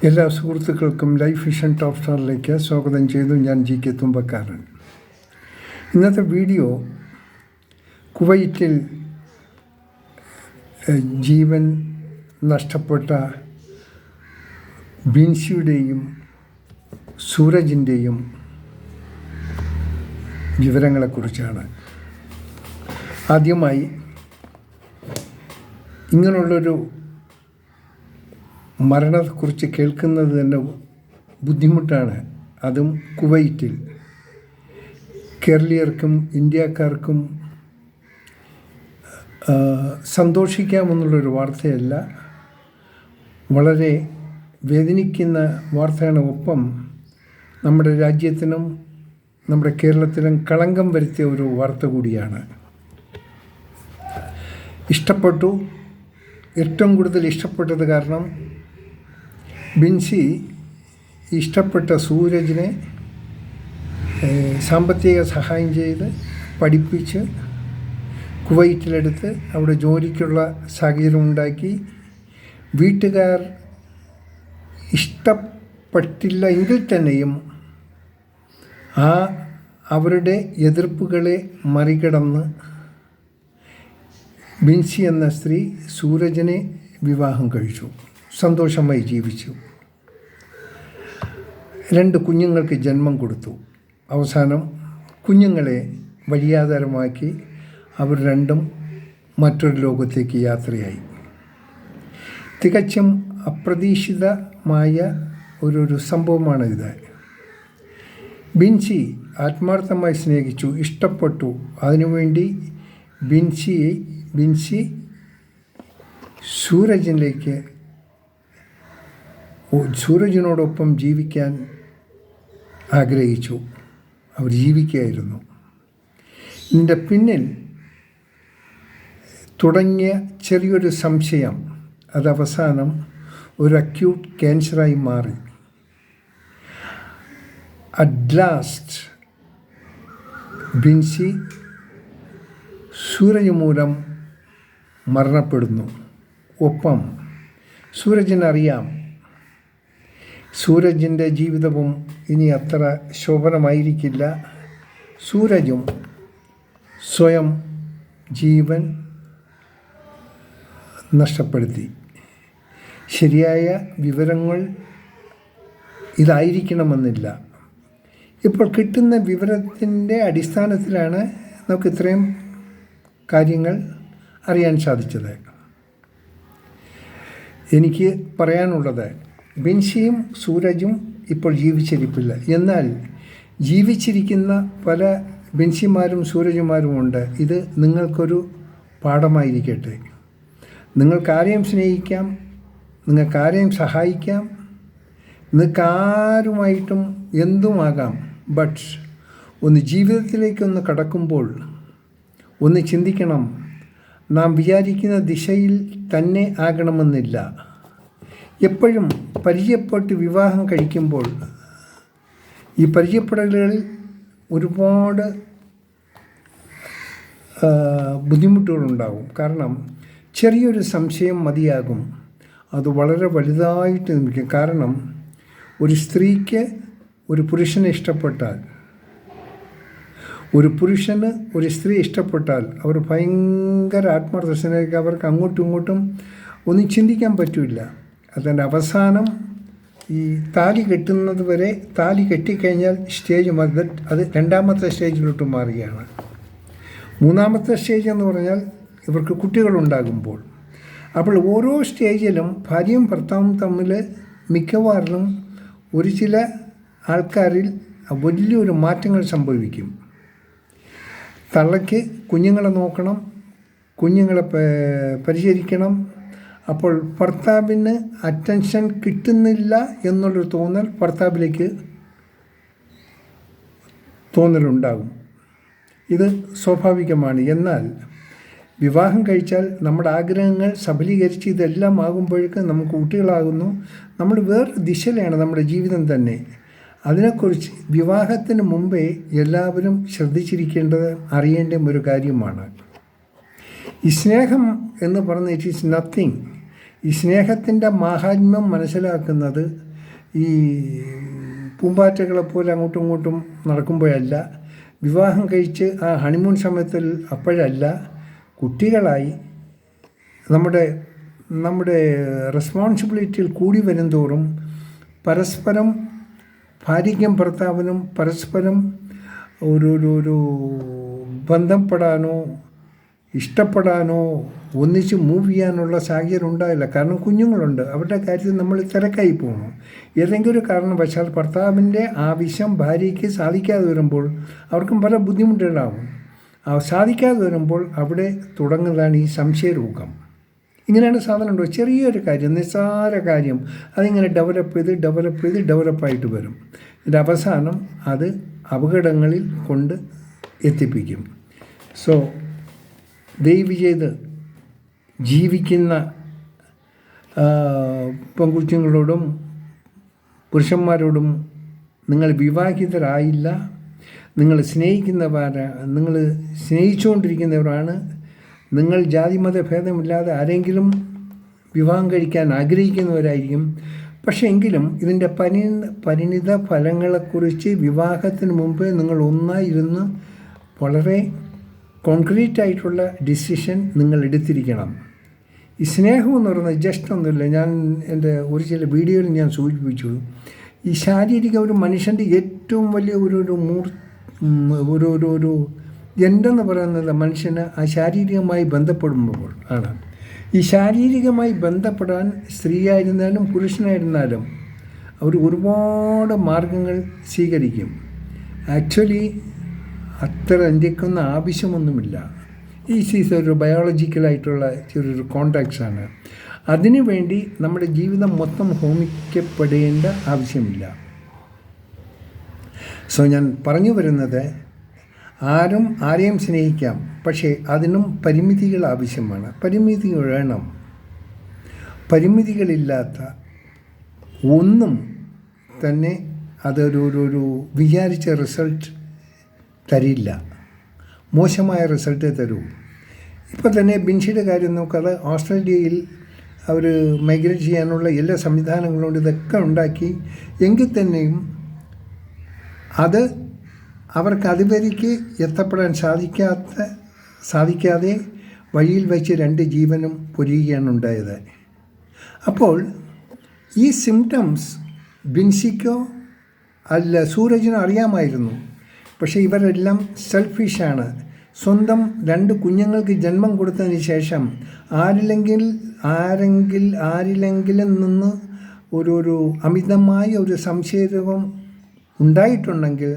എല്ലാ സുഹൃത്തുക്കൾക്കും life vision top സ്റ്റാറിലേക്ക് സ്വാഗതം ചെയ്തു. ഞാൻ GK തുമ്പക്കാരൻ. ഇന്നത്തെ വീഡിയോ കുവൈറ്റിൽ ജീവൻ നഷ്ടപ്പെട്ട ബിൻസിയുടെയും സൂരജിൻ്റെയും വിവരങ്ങളെക്കുറിച്ചാണ്. ആദ്യമായി ഇങ്ങനെയുള്ളൊരു മരണത്തെക്കുറിച്ച് കേൾക്കുന്നത് തന്നെ ബുദ്ധിമുട്ടാണ്. അതും കുവൈറ്റിൽ. കേരളീയർക്കും ഇന്ത്യക്കാർക്കും സന്തോഷിക്കാമെന്നുള്ളൊരു വാർത്തയല്ല, വളരെ വേദനിക്കുന്ന വാർത്തയാണ്. ഒപ്പം നമ്മുടെ രാജ്യത്തിനും നമ്മുടെ കേരളത്തിനും കളങ്കം വരുത്തിയ ഒരു വാർത്ത കൂടിയാണ്. ഇഷ്ടപ്പെട്ടു. ഏറ്റവും കൂടുതൽ ഇഷ്ടപ്പെട്ടത് കാരണം ബിൻസി ഇഷ്ടപ്പെട്ട സൂരജിനെ സാമ്പത്തിക സഹായം ചെയ്ത് പഠിപ്പിച്ച് കുവൈറ്റിലെടുത്ത് അവിടെ ജോലിക്കുള്ള സാഹചര്യം ഉണ്ടാക്കി. വീട്ടുകാർ ഇഷ്ടപ്പെട്ടില്ല എങ്കിൽ തന്നെയും അവരുടെ എതിർപ്പുകളെ മറികടന്ന് ബിൻസി എന്ന സ്ത്രീ സൂരജിനെ വിവാഹം കഴിച്ചു. സന്തോഷമായി ജീവിച്ചു. 2 കുഞ്ഞുങ്ങൾക്ക് ജന്മം കൊടുത്തു. അവസാനം കുഞ്ഞുങ്ങളെ വഴിയാധാരമാക്കി അവർ രണ്ടും മറ്റൊരു ലോകത്തേക്ക് യാത്രയായി. തികച്ചും അപ്രതീക്ഷിതമായ ഒരു സംഭവമാണിത്. ബിൻസി ആത്മാർത്ഥമായി സ്നേഹിച്ചു, ഇഷ്ടപ്പെട്ടു. അതിനുവേണ്ടി ബിൻസി സൂരജിനോടൊപ്പം ജീവിക്കാൻ ആഗ്രഹിച്ചു. അവർ ജീവിക്കുകയായിരുന്നു. ഇതിൻ്റെ പിന്നിൽ തുടങ്ങിയ ചെറിയൊരു സംശയം അത് അവസാനം ഒരു അക്യൂട്ട് ക്യാൻസറായി മാറി. അറ്റ് ലാസ്റ്റ് ബിൻസി സൂരജ് മൂലം മരണപ്പെടുന്നു. ഒപ്പം സൂരജിനറിയാം സൂരജിൻ്റെ ജീവിതവും ഇനി അത്ര ശോഭനമായിരിക്കില്ല. സൂരജും സ്വയം ജീവൻ നഷ്ടപ്പെടുത്തി. ശരിയായ വിവരങ്ങൾ ഇതായിരിക്കണമെന്നില്ല. ഇപ്പോൾ കിട്ടുന്ന വിവരത്തിൻ്റെ അടിസ്ഥാനത്തിലാണ് നമുക്ക് ഇത്രയും കാര്യങ്ങൾ അറിയാൻ സാധിച്ചത്. എനിക്ക് പറയാനുള്ളത്, ബിൻസിയും സൂരജും ഇപ്പോൾ ജീവിച്ചിരിപ്പില്ല. എന്നാൽ ജീവിച്ചിരിക്കുന്ന പല ബിൻസിമാരും സൂരജുമാരുമുണ്ട്. ഇത് നിങ്ങൾക്കൊരു പാഠമായിരിക്കട്ടെ. നിങ്ങൾക്കാരെയും സ്നേഹിക്കാം, നിങ്ങൾക്കാരെയും സഹായിക്കാം, നിങ്ങൾക്കാരുമായിട്ടും എന്തുമാകാം. ബട്ട് ഒന്ന് ജീവിതത്തിലേക്കൊന്ന് കടക്കുമ്പോൾ ഒന്ന് ചിന്തിക്കണം, നാം വിചാരിക്കുന്ന ദിശയിൽ തന്നെ ആകണമെന്നില്ല. എപ്പോഴും പരിചയപ്പെട്ട് വിവാഹം കഴിക്കുമ്പോൾ ഈ പരിചയപ്പെടലുകളിൽ ഒരുപാട് ബുദ്ധിമുട്ടുകളുണ്ടാകും. കാരണം ചെറിയൊരു സംശയം മതിയാകും, അത് വളരെ വലുതായിട്ട് നിൽക്കും. കാരണം ഒരു സ്ത്രീക്ക് ഒരു പുരുഷനെ ഇഷ്ടപ്പെട്ടാൽ, ഒരു പുരുഷന് ഒരു സ്ത്രീ ഇഷ്ടപ്പെട്ടാൽ അവർ ഭയങ്കര ആത്മാർത്ഥ, അവർക്ക് അങ്ങോട്ടും ഇങ്ങോട്ടും ഒന്നും ചിന്തിക്കാൻ പറ്റില്ല. അതിൻ്റെ അവസാനം ഈ താലി കെട്ടുന്നത് വരെ, താലി കെട്ടിക്കഴിഞ്ഞാൽ സ്റ്റേജ് അത് 2ാമത്തെ സ്റ്റേജിലോട്ട് മാറുകയാണ്. 3ാമത്തെ സ്റ്റേജ് എന്ന് പറഞ്ഞാൽ ഇവർക്ക് കുട്ടികളുണ്ടാകുമ്പോൾ. അപ്പോൾ ഓരോ സ്റ്റേജിലും ഭാര്യയും ഭർത്താവും തമ്മിൽ മിക്കവാറും ചില ആൾക്കാരിൽ വലിയൊരു മാറ്റങ്ങൾ സംഭവിക്കും. തള്ളയ്ക്ക് കുഞ്ഞുങ്ങളെ നോക്കണം, കുഞ്ഞുങ്ങളെ പരിചരിക്കണം. അപ്പോൾ ഭർത്താവിന് അറ്റൻഷൻ കിട്ടുന്നില്ല എന്നുള്ളൊരു ഭർത്താവിലേക്ക് തോന്നലുണ്ടാകും. ഇത് സ്വാഭാവികമാണ്. എന്നാൽ വിവാഹം കഴിച്ചാൽ നമ്മുടെ ആഗ്രഹങ്ങൾ സഫലീകരിച്ച് ഇതെല്ലാം ആകുമ്പോഴേക്കും നമുക്ക് കുട്ടികളാകുന്നു. നമ്മൾ വേറെ ദിശയിലാണ് നമ്മുടെ ജീവിതം തന്നെ. അതിനെക്കുറിച്ച് വിവാഹത്തിന് മുമ്പേ എല്ലാവരും ശ്രദ്ധിച്ചിരിക്കേണ്ടത്, അറിയേണ്ട ഒരു കാര്യമാണ്. ഈ സ്നേഹം എന്ന് പറഞ്ഞ ഇറ്റ് ഈസ് നത്തിങ്. ഈ സ്നേഹത്തിൻ്റെ മാഹാത്മ്യം മനസ്സിലാക്കുന്നത് ഈ പൂമ്പാറ്റകളെപ്പോലെ അങ്ങോട്ടും ഇങ്ങോട്ടും നടക്കുമ്പോഴല്ല, വിവാഹം കഴിച്ച് ആ ഹണിമൂൺ സമയത്തിൽ അപ്പോഴല്ല, കുട്ടികളായി നമ്മുടെ നമ്മുടെ റെസ്പോൺസിബിലിറ്റിയിൽ കൂടി വരുംതോറും പരസ്പരം ഭാര്യയ്ക്കും ഭർത്താവിനും പരസ്പരം ഒരു ബന്ധപ്പെടാനോ ഇഷ്ടപ്പെടാനോ ഒന്നിച്ച് മൂവ് ചെയ്യാനുള്ള സാഹചര്യം ഉണ്ടായില്ല. കാരണം കുഞ്ഞുങ്ങളുണ്ട്, അവരുടെ കാര്യത്തിൽ നമ്മൾ തിരക്കായി പോകുന്നു. ഏതെങ്കിലും ഒരു കാരണവശാൽ ഭർത്താവിൻ്റെ ആവശ്യം ഭാര്യയ്ക്ക് സാധിക്കാതെ വരുമ്പോൾ അവർക്കും പല ബുദ്ധിമുട്ടുകളാവും. സാധിക്കാതെ വരുമ്പോൾ അവിടെ തുടങ്ങുന്നതാണ് ഈ സംശയരോഗം. ഇങ്ങനെയാണ് സാധനം ഉണ്ടോ, ചെറിയൊരു കാര്യം, നിസ്സാര കാര്യം, അതിങ്ങനെ ഡെവലപ്പായിട്ട് വരും. ഇതിൻ്റെ അവസാനം അത് അപകടങ്ങളിൽ കൊണ്ട് എത്തിപ്പിക്കും. സോ ദയവ് ചെയ്ത് ജീവിക്കുന്ന പെൺകുട്ടികളോടും പുരുഷന്മാരോടും നിങ്ങൾ വിവാഹിതരായില്ല, നിങ്ങൾ സ്നേഹിച്ചുകൊണ്ടിരിക്കുന്നവരാണ്, നിങ്ങൾ ജാതിമത ഭേദമില്ലാതെ ആരെങ്കിലും വിവാഹം കഴിക്കാൻ ആഗ്രഹിക്കുന്നവരായിരിക്കും. പക്ഷേ എങ്കിലും ഇതിൻ്റെ പരിണിത ഫലങ്ങളെക്കുറിച്ച് വിവാഹത്തിന് മുമ്പ് നിങ്ങൾ ഒന്നായിരുന്ന് വളരെ കോൺക്രീറ്റ് ആയിട്ടുള്ള ഡിസിഷൻ നിങ്ങൾ എടുത്തിരിക്കണം. ഈ സ്നേഹം എന്ന് പറയുന്നത് ജസ്റ്റ് ഒന്നുമില്ല. ഞാൻ എൻ്റെ ഒരു ചില വീഡിയോയിൽ ഞാൻ സൂചിപ്പിച്ചു, ഈ ശാരീരിക ഒരു മനുഷ്യൻ്റെ ഏറ്റവും വലിയ ഒരു എന്തെന്ന് പറയുന്നത് മനുഷ്യന് ആ ശാരീരികമായി ബന്ധപ്പെടുമ്പോൾ ആണ്. ഈ ശാരീരികമായി ബന്ധപ്പെടാൻ സ്ത്രീയായിരുന്നാലും പുരുഷനായിരുന്നാലും അവർ ഒരുപാട് മാർഗങ്ങൾ സ്വീകരിക്കും. ആക്ച്വലി അത്ര എന്തൊക്കെയൊന്നും ആവശ്യമൊന്നുമില്ല. ഈ ഒരു ബയോളജിക്കലായിട്ടുള്ള ചെറിയൊരു കോണ്ടാക്ട്സാണ്. അതിനു വേണ്ടി നമ്മുടെ ജീവിതം മൊത്തം ഹോമിക്കപ്പെടേണ്ട ആവശ്യമില്ല. സോ ഞാൻ പറഞ്ഞു വരുന്നത്, ആരെയും സ്നേഹിക്കാം, പക്ഷേ അതിനും പരിമിതികൾ ആവശ്യമാണ്. പരിമിതികൾ വേണം. പരിമിതികളില്ലാത്ത ഒന്നും തന്നെ അതൊരു വിചാരിച്ച റിസൾട്ട് തരില്ല, മോശമായ റിസൾട്ടേ തരൂ. ഇപ്പോൾ തന്നെ ബിൻസിയുടെ കാര്യം നോക്കാതെ ഓസ്ട്രേലിയയിൽ അവർ മൈഗ്രേറ്റ് ചെയ്യാനുള്ള എല്ലാ സംവിധാനങ്ങളും ഇതൊക്കെ ഉണ്ടാക്കി, എങ്കിൽ തന്നെയും അത് അവർക്ക് അതുവരേക്ക് എത്തപ്പെടാൻ സാധിക്കാതെ വഴിയിൽ വെച്ച് 2 ജീവനും പൊരിയുകയാണ് ഉണ്ടായത്. അപ്പോൾ ഈ സിംറ്റംസ് ബിൻസിക്കോ അല്ല സൂരജിനോ അറിയാമായിരുന്നു. പക്ഷേ ഇവരെല്ലാം സെൽഫിഷാണ്. സ്വന്തം 2 കുഞ്ഞുങ്ങൾക്ക് ജന്മം കൊടുത്തതിന് ശേഷം ആരിലെങ്കിലും നിന്ന് ഒരു അമിതമായ ഒരു സംശയരോഗം ഉണ്ടായിട്ടുണ്ടെങ്കിൽ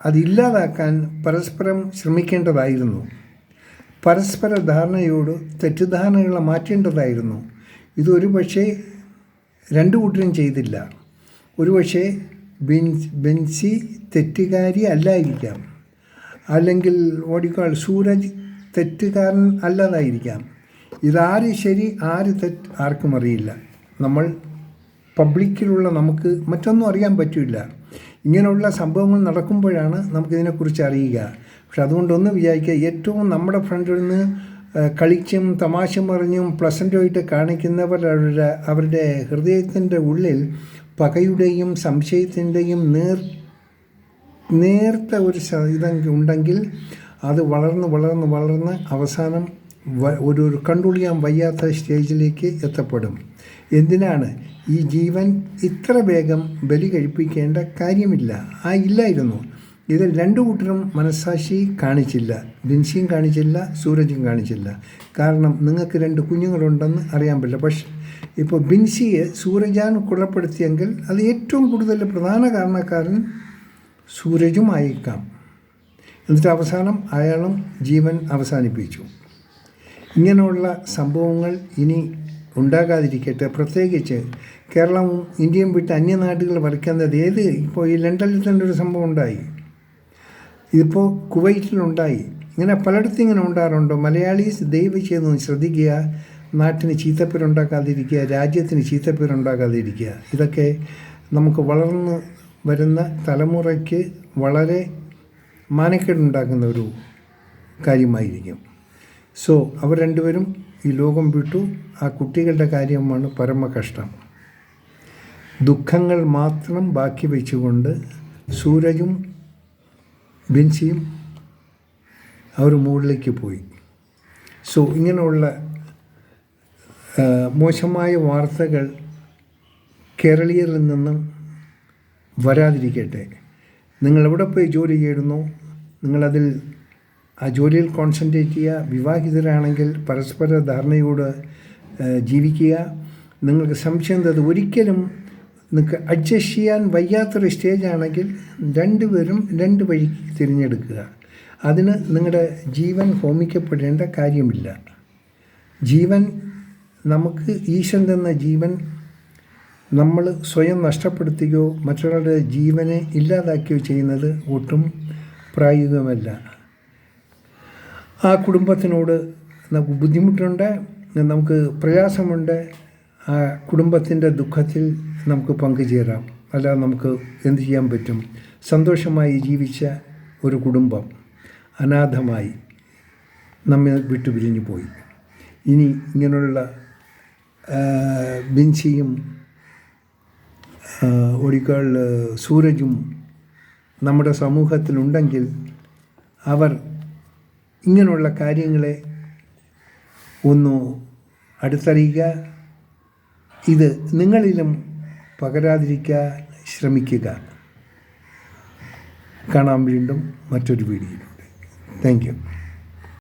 അത് ഇല്ലാതാക്കാൻ പരസ്പരം ശ്രമിക്കേണ്ടതായിരുന്നു. പരസ്പര ധാരണയോട് തെറ്റിദ്ധാരണകളെ മാറ്റേണ്ടതായിരുന്നു. ഇതൊരു പക്ഷേ 2 കൂട്ടരും ചെയ്തില്ല. ഒരുപക്ഷെ ബിൻസി തെറ്റുകാരി അല്ലായിരിക്കാം, അല്ലെങ്കിൽ സൂരജ് തെറ്റുകാരൻ അല്ലാതായിരിക്കാം. ഇതാര് ശരി ആര് തെറ്റ് ആർക്കും അറിയില്ല. നമ്മൾ പബ്ലിക്കിലുള്ള നമുക്ക് മറ്റൊന്നും അറിയാൻ പറ്റില്ല. ഇങ്ങനെയുള്ള സംഭവങ്ങൾ നടക്കുമ്പോഴാണ് നമുക്കിതിനെക്കുറിച്ച് അറിയുക. പക്ഷെ അതുകൊണ്ടൊന്ന് വിചാരിക്കുക, ഏറ്റവും നമ്മുടെ ഫ്രണ്ടിൽ നിന്ന് കളിച്ചും തമാശ പറഞ്ഞും പ്ലസൻ്റായിട്ട് കാണിക്കുന്നവർ അവരുടെ ഹൃദയത്തിൻ്റെ ഉള്ളിൽ പകയുടെയും സംശയത്തിൻ്റെയും നേർത്ത ഒരു ഉണ്ടെങ്കിൽ അത് വളർന്ന് അവസാനം ഒരു കണ്ടുപിടിക്കാൻ വയ്യാത്ത സ്റ്റേജിലേക്ക് എത്തപ്പെടും. എന്തിനാണ് ഈ ജീവൻ ഇത്ര വേഗം ബലി കഴിപ്പിക്കേണ്ട കാര്യമില്ല, ഇല്ലായിരുന്നു. ഇതിൽ 2 കൂട്ടരും മനസ്സാക്ഷി കാണിച്ചില്ല. ബിൻസിയും കാണിച്ചില്ല, സൂരജും കാണിച്ചില്ല. കാരണം നിങ്ങൾക്ക് 2 കുഞ്ഞുങ്ങളുണ്ടെന്ന് അറിയാൻ പറ്റില്ല. പക്ഷേ ഇപ്പോൾ ബിൻസിയെ സൂരജാൻ കൊലപ്പെടുത്തിയെങ്കിൽ അത് ഏറ്റവും കൂടുതൽ പ്രധാന കാരണക്കാരൻ സൂരജും ആയേക്കാം. എന്നിട്ട് അവസാനം അയാളും ജീവൻ അവസാനിപ്പിച്ചു. ഇങ്ങനെയുള്ള സംഭവങ്ങൾ ഇനി ഉണ്ടാകാതിരിക്കട്ടെ. പ്രത്യേകിച്ച് കേരളവും ഇന്ത്യയും വിട്ട് അന്യനാടുകൾ വരയ്ക്കുന്നത് ഇപ്പോൾ ഈ ലണ്ടനിൽ തന്നെ ഒരു സംഭവം ഉണ്ടായി, ഇതിപ്പോൾ കുവൈറ്റിലുണ്ടായി. ഇങ്ങനെ പലയിടത്തും ഇങ്ങനെ ഉണ്ടാകാറുണ്ടോ? മലയാളീസ് ദയവ് ചെയ്തൊന്ന് ശ്രദ്ധിക്കുക. നാട്ടിന് ചീത്തപ്പേരുണ്ടാക്കാതിരിക്കുക, രാജ്യത്തിന് ചീത്തപ്പേരുണ്ടാക്കാതിരിക്കുക. ഇതൊക്കെ നമുക്ക് വളർന്ന് വരുന്ന തലമുറയ്ക്ക് വളരെ മാനക്കേടുണ്ടാക്കുന്ന ഒരു കാര്യമായിരിക്കും. സോ അവർ 2 പേരും ഈ ലോകം വിട്ടു. ആ കുട്ടികളുടെ കാര്യമാണ് പരമകഷ്ടം. ദുഃഖങ്ങൾ മാത്രം ബാക്കി വെച്ചുകൊണ്ട് സൂരജും ബിൻസിയും അവർ മുകളിലേക്ക് പോയി. സോ ഇങ്ങനെയുള്ള മോശമായ വാർത്തകൾ കേരളീയരിൽ നിന്നും വരാതിരിക്കട്ടെ. നിങ്ങളെവിടെ പോയി ജോലി ചെയ്യുന്നു, നിങ്ങളതിൽ ആ ജോലിയിൽ കോൺസെൻട്രേറ്റ് ചെയ്യുക. വിവാഹിതരാണെങ്കിൽ പരസ്പര ധാരണയോട് ജീവിക്കുക. നിങ്ങൾക്ക് സംശയം തത് ഒരിക്കലും നിങ്ങൾക്ക് അഡ്ജസ്റ്റ് ചെയ്യാൻ വയ്യാത്തൊരു സ്റ്റേജാണെങ്കിൽ രണ്ടുപേരും രണ്ട് വഴി തിരഞ്ഞെടുക്കുക. അതിന് നിങ്ങളുടെ ജീവൻ ഹോമിക്കപ്പെടേണ്ട കാര്യമില്ല. ജീവൻ നമുക്ക് ഈശ്വരൻ തന്ന ജീവൻ നമ്മൾ സ്വയം നഷ്ടപ്പെടുത്തുകയോ മറ്റൊരാളുടെ ജീവനെ ഇല്ലാതാക്കുകയോ ചെയ്യുന്നത് ഒട്ടും പ്രായോഗികമല്ല. ആ കുടുംബത്തിനോട് നമുക്ക് ബുദ്ധിമുട്ടുണ്ട്, നമുക്ക് പ്രയാസമുണ്ട്. ആ കുടുംബത്തിൻ്റെ ദുഃഖത്തിൽ നമുക്ക് പങ്കുചേരാം. അല്ലാതെ നമുക്ക് എന്ത് ചെയ്യാൻ പറ്റും? സന്തോഷമായി ജീവിച്ച ഒരു കുടുംബം അനാഥമായി നമ്മെ വിട്ടു പിരിഞ്ഞു പോയി. ഇനി ഇങ്ങനെയുള്ള ബിൻസിയും ഒരിക്കൽ സൂരജും നമ്മുടെ സമൂഹത്തിലുണ്ടെങ്കിൽ അവർ ഇങ്ങനെയുള്ള കാര്യങ്ങളെ ഒന്ന് അടുത്തറിയുക. ഇത് നിങ്ങളിലും പകരാതിരിക്കാൻ ശ്രമിക്കുക. കാണാം വീണ്ടും മറ്റൊരു വീഡിയോയിലൂടെ. Thank you.